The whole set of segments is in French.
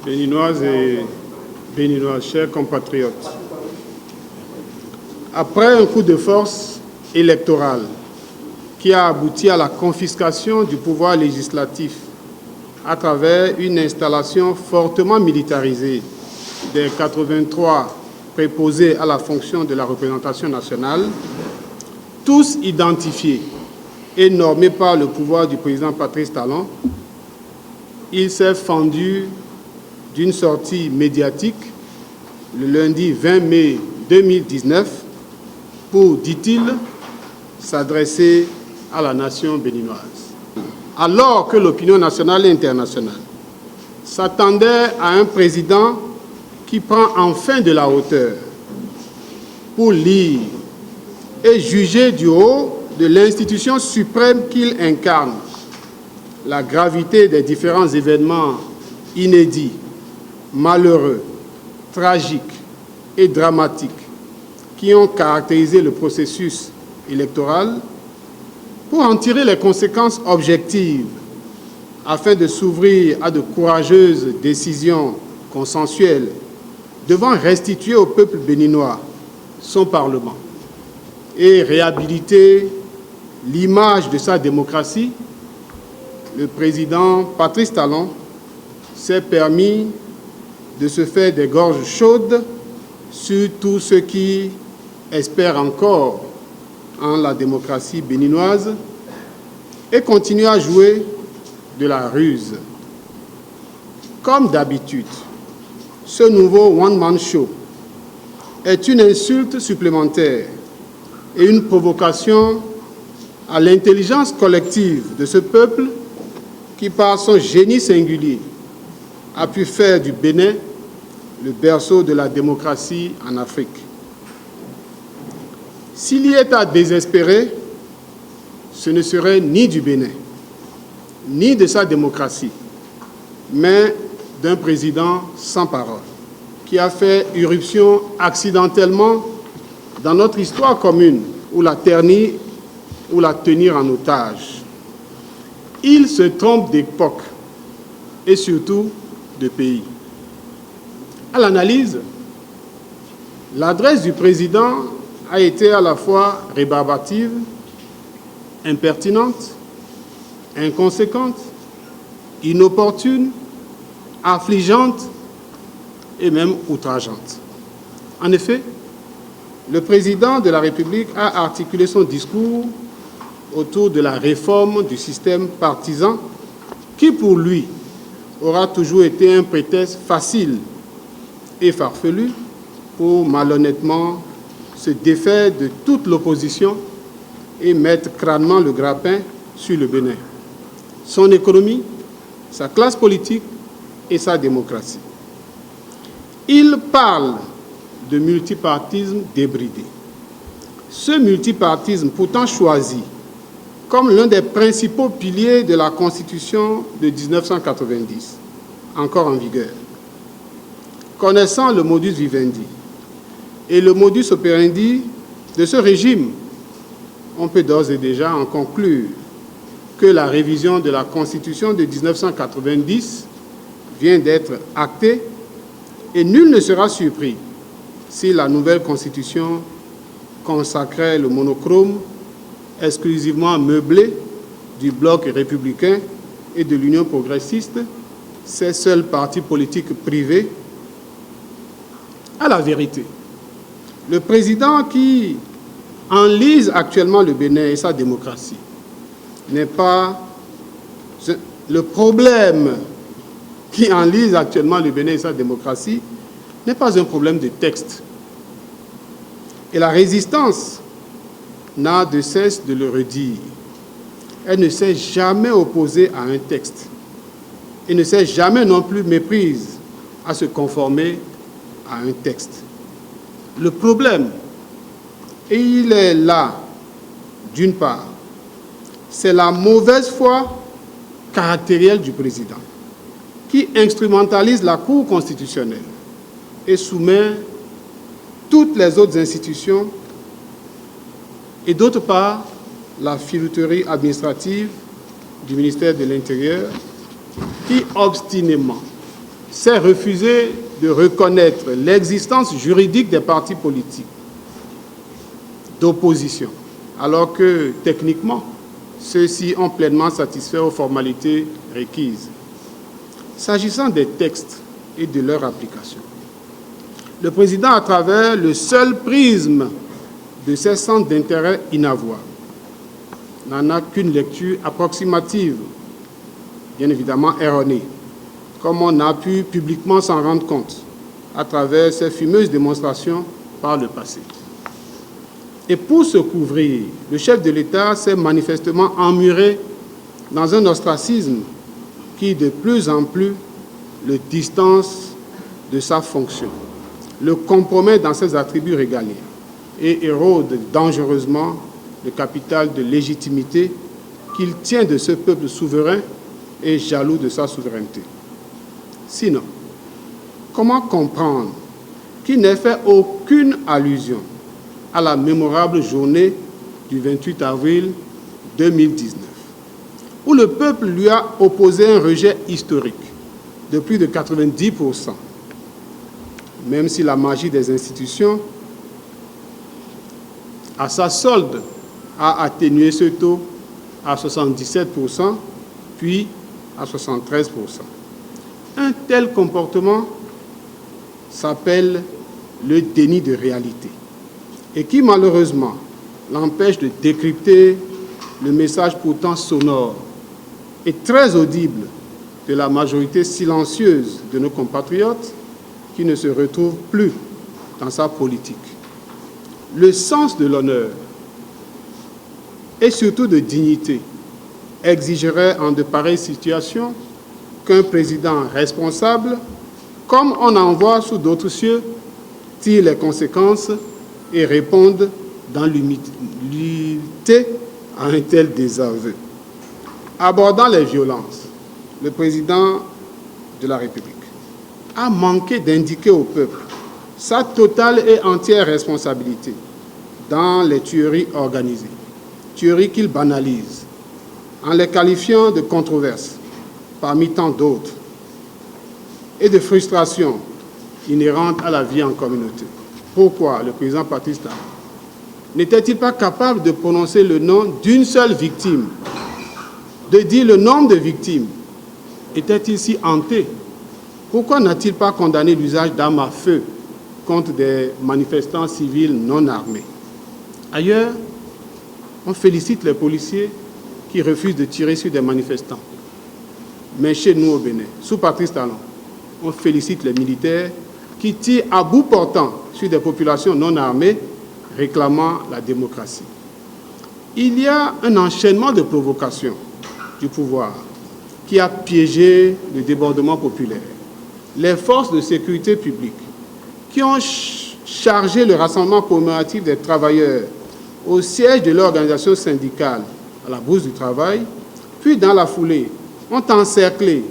Béninoises et Béninois, chers compatriotes, après un coup de force électoral qui a abouti à la confiscation du pouvoir législatif à travers une installation fortement militarisée des 83 préposés à la fonction de la représentation nationale, tous identifiés et normés par le pouvoir du président Patrice Talon, il s'est fendu d'une sortie médiatique le lundi 20 mai 2019 pour, dit-il, s'adresser à la nation béninoise. Alors que l'opinion nationale et internationale s'attendait à un président qui prend enfin de la hauteur pour lire et juger du haut de l'institution suprême qu'il incarne la gravité des différents événements inédits, malheureux, tragiques et dramatiques qui ont caractérisé le processus électoral, pour en tirer les conséquences objectives afin de s'ouvrir à de courageuses décisions consensuelles devant restituer au peuple béninois son Parlement et réhabiliter l'image de sa démocratie, le président Patrice Talon s'est permis de se faire des gorges chaudes sur tous ceux qui espèrent encore en la démocratie béninoise et continue à jouer de la ruse. Comme d'habitude, ce nouveau one-man show est une insulte supplémentaire et une provocation à l'intelligence collective de ce peuple qui, par son génie singulier, a pu faire du Bénin le berceau de la démocratie en Afrique. S'il y est à désespérer, ce ne serait ni du Bénin, ni de sa démocratie, mais d'un président sans parole, qui a fait irruption accidentellement dans notre histoire commune, ou la ternir ou la tenir en otage. Il se trompe d'époque et surtout de pays. À l'analyse, l'adresse du président a été à la fois rébarbative, impertinente, inconséquente, inopportune, affligeante et même outrageante. En effet, le président de la République a articulé son discours autour de la réforme du système partisan qui, pour lui, aura toujours été un prétexte facile et farfelu pour malhonnêtement se défaire de toute l'opposition et mettre crânement le grappin sur le Bénin, son économie, sa classe politique et sa démocratie. Il parle de multipartisme débridé. Ce multipartisme pourtant choisi comme l'un des principaux piliers de la Constitution de 1990, encore en vigueur. Connaissant le modus vivendi et le modus operandi de ce régime, on peut d'ores et déjà en conclure que la révision de la Constitution de 1990 vient d'être actée et nul ne sera surpris si la nouvelle Constitution consacrait le monochrome exclusivement meublé du bloc républicain et de l'Union progressiste, ces seuls partis politiques privés. À la vérité, le président qui enlise actuellement le Bénin et sa démocratie n'est pas le problème qui enlise actuellement le Bénin et sa démocratie n'est pas un problème de texte. Et la résistance n'a de cesse de le redire. Elle ne s'est jamais opposée à un texte et ne s'est jamais non plus méprise à se conformer à un texte. Le problème, et il est là, d'une part, c'est la mauvaise foi caractérielle du président, qui instrumentalise la Cour constitutionnelle et soumet toutes les autres institutions, et d'autre part, la filouterie administrative du ministère de l'Intérieur, qui obstinément s'est refusé de reconnaître l'existence juridique des partis politiques d'opposition, alors que, techniquement, ceux-ci ont pleinement satisfait aux formalités requises. S'agissant des textes et de leur application, le président, à travers le seul prisme de ces centres d'intérêt inavouables, n'en a qu'une lecture approximative, bien évidemment erronée, comme on a pu publiquement s'en rendre compte à travers ces fumeuses démonstrations par le passé. Et pour se couvrir, le chef de l'État s'est manifestement emmuré dans un ostracisme qui, de plus en plus, le distance de sa fonction, le compromet dans ses attributs régaliens et érode dangereusement le capital de légitimité qu'il tient de ce peuple souverain et jaloux de sa souveraineté. Sinon, comment comprendre qu'il n'ait fait aucune allusion à la mémorable journée du 28 avril 2019, où le peuple lui a opposé un rejet historique de plus de 90%, même si la magie des institutions, à sa solde, a atténué ce taux à 77%, puis à 73%. Un tel comportement s'appelle le déni de réalité et qui, malheureusement, l'empêche de décrypter le message pourtant sonore et très audible de la majorité silencieuse de nos compatriotes qui ne se retrouvent plus dans sa politique. Le sens de l'honneur et surtout de dignité exigerait en de pareilles situations qu'un président responsable, comme on en voit sous d'autres cieux, tire les conséquences et réponde dans l'humilité à un tel désaveu. Abordant les violences, le président de la République a manqué d'indiquer au peuple sa totale et entière responsabilité dans les tueries organisées, tueries qu'il banalise, en les qualifiant de controverses parmi tant d'autres et de frustrations inhérentes à la vie en communauté. Pourquoi le président Patrice Talon n'était-il pas capable de prononcer le nom d'une seule victime, de dire le nombre de victimes? Était-il si hanté? Pourquoi n'a-t-il pas condamné l'usage d'armes à feu contre des manifestants civils non armés? Ailleurs, on félicite les policiers qui refusent de tirer sur des manifestants. Mais chez nous au Bénin, sous Patrice Talon, on félicite les militaires qui tirent à bout portant sur des populations non armées réclamant la démocratie. Il y a un enchaînement de provocations du pouvoir qui a piégé le débordement populaire. Les forces de sécurité publique qui ont chargé le rassemblement commémoratif des travailleurs au siège de l'organisation syndicale à la Bourse du Travail, puis dans la foulée, ont encerclé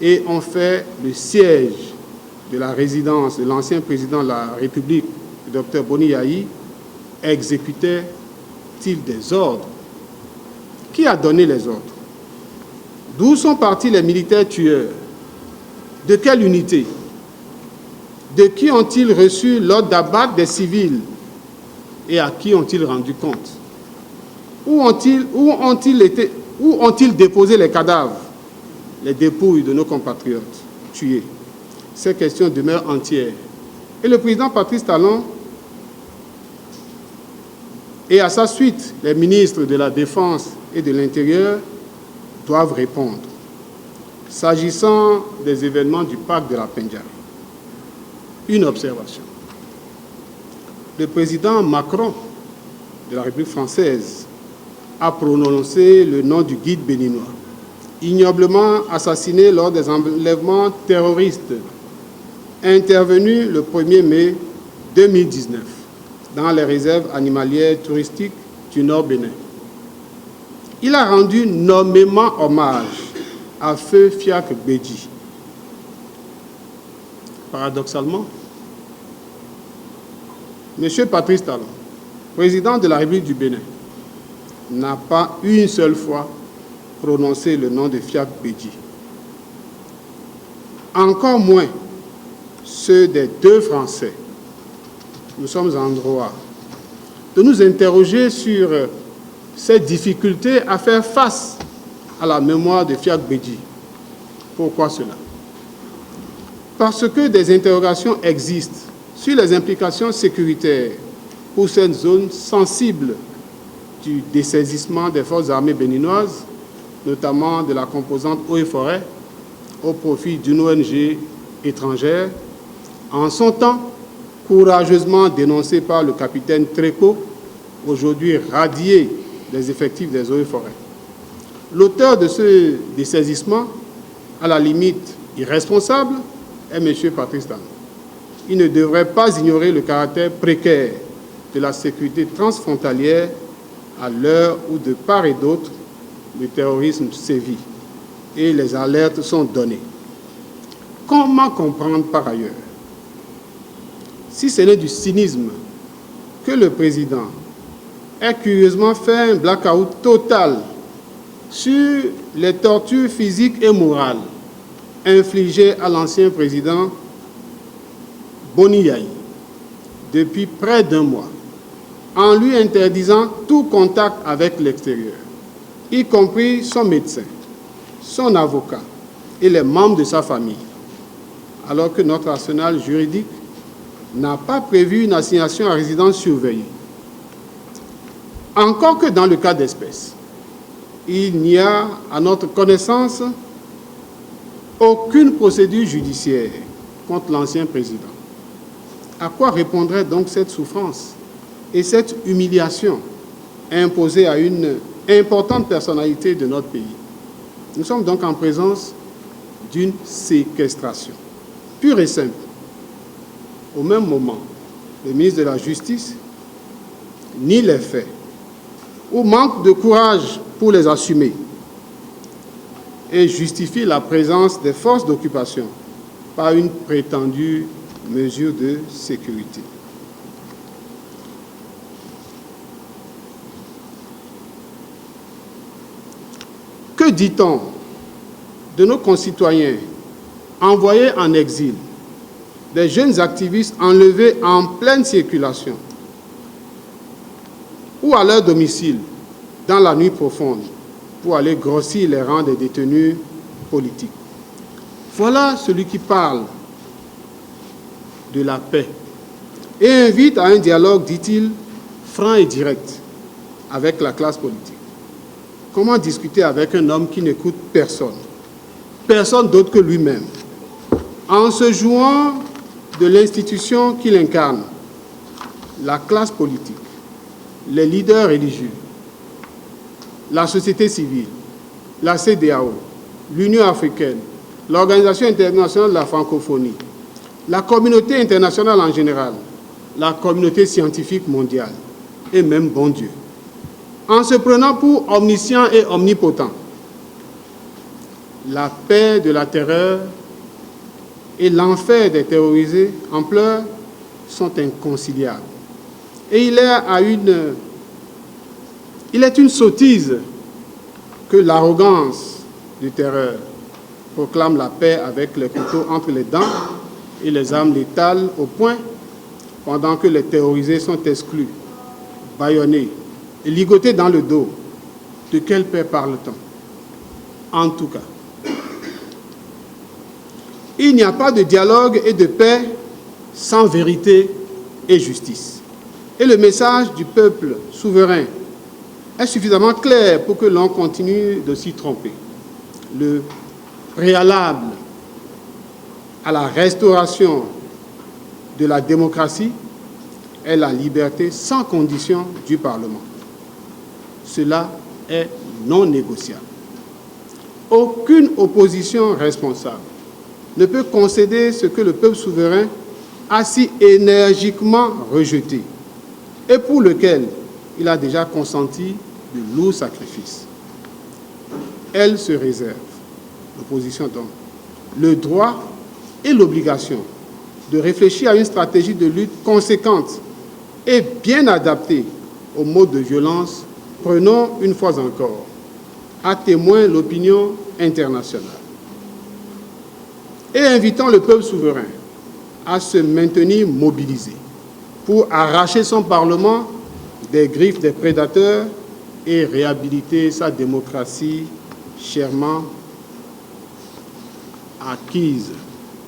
et ont fait le siège de la résidence de l'ancien président de la République, le Dr Boni Yayi, exécutait-il des ordres? Qui a donné les ordres? D'où sont partis les militaires tueurs? De quelle unité? De qui ont-ils reçu l'ordre d'abattre des civils? Et à qui ont-ils rendu compte? Où ont-ils déposé les cadavres, les dépouilles de nos compatriotes tués? Ces questions demeurent entières. Et le président Patrice Talon et à sa suite, les ministres de la Défense et de l'Intérieur doivent répondre. S'agissant des événements du parc de la Pendjari, une observation. Le président Macron de la République française a prononcé le nom du guide béninois, ignoblement assassiné lors des enlèvements terroristes intervenus le 1er mai 2019 dans les réserves animalières touristiques du Nord Bénin. Il a rendu nommément hommage à Feu Fiacre Bédji. Paradoxalement, M. Patrice Talon, président de la République du Bénin, n'a pas une seule fois prononcé le nom de Fiacre Bédji. encore moins ceux des 2 Français, nous sommes en droit de nous interroger sur ces difficultés à faire face à la mémoire de Fiac Bédi. Pourquoi cela? Parce que des interrogations existent sur les implications sécuritaires pour cette zone sensible du dessaisissement des forces armées béninoises, notamment de la composante eau et forêt, au profit d'une ONG étrangère, en son temps courageusement dénoncée par le capitaine Tréco, aujourd'hui radié des effectifs des eaux et forêts. L'auteur de ce dessaisissement, à la limite irresponsable, est M. Patrice Talon. Il ne devrait pas ignorer le caractère précaire de la sécurité transfrontalière à l'heure où, de part et d'autre, le terrorisme sévit et les alertes sont données. Comment comprendre par ailleurs, si ce n'est du cynisme, que le président ait curieusement fait un blackout total sur les tortures physiques et morales infligées à l'ancien président Boni Yayi depuis près d'1 mois, en lui interdisant tout contact avec l'extérieur, y compris son médecin, son avocat et les membres de sa famille, alors que notre arsenal juridique n'a pas prévu une assignation à résidence surveillée. Encore que dans le cas d'espèce, il n'y a, à notre connaissance, aucune procédure judiciaire contre l'ancien président. À quoi répondrait donc cette souffrance et cette humiliation imposée à une importante personnalité de notre pays? Nous sommes donc en présence d'une séquestration pure et simple. Au même moment, le ministre de la Justice nie les faits ou manque de courage pour les assumer et justifie la présence des forces d'occupation par une prétendue mesure de sécurité. Que dit-on de nos concitoyens envoyés en exil, des jeunes activistes enlevés en pleine circulation ou à leur domicile dans la nuit profonde pour aller grossir les rangs des détenus politiques? Voilà celui qui parle de la paix et invite à un dialogue, dit-il, franc et direct avec la classe politique. Comment discuter avec un homme qui n'écoute personne, personne d'autre que lui-même, en se jouant de l'institution qu'il incarne, la classe politique, les leaders religieux, la société civile, la CEDEAO, l'Union africaine, l'Organisation internationale de la francophonie, la communauté internationale en général, la communauté scientifique mondiale et même bon Dieu, en se prenant pour omniscient et omnipotent? La paix de la terreur et l'enfer des terrorisés en pleurs sont inconciliables. Et il est une sottise que l'arrogance du terreur proclame la paix avec les couteaux entre les dents et les armes létales au poing, pendant que les terrorisés sont exclus, bâillonnés et ligotés dans le dos. De quelle paix parle-t-on? En tout cas, il n'y a pas de dialogue et de paix sans vérité et justice. Et le message du peuple souverain est suffisamment clair pour que l'on continue de s'y tromper. Le préalable à la restauration de la démocratie est la liberté sans condition du Parlement. Cela est non négociable. Aucune opposition responsable ne peut concéder ce que le peuple souverain a si énergiquement rejeté et pour lequel il a déjà consenti de lourds sacrifices. Elle se réserve, l'opposition donc, le droit et l'obligation de réfléchir à une stratégie de lutte conséquente et bien adaptée aux modes de violence, prenant une fois encore à témoin l'opinion internationale. et invitant le peuple souverain à se maintenir mobilisé pour arracher son Parlement des griffes des prédateurs et réhabiliter sa démocratie chèrement acquise.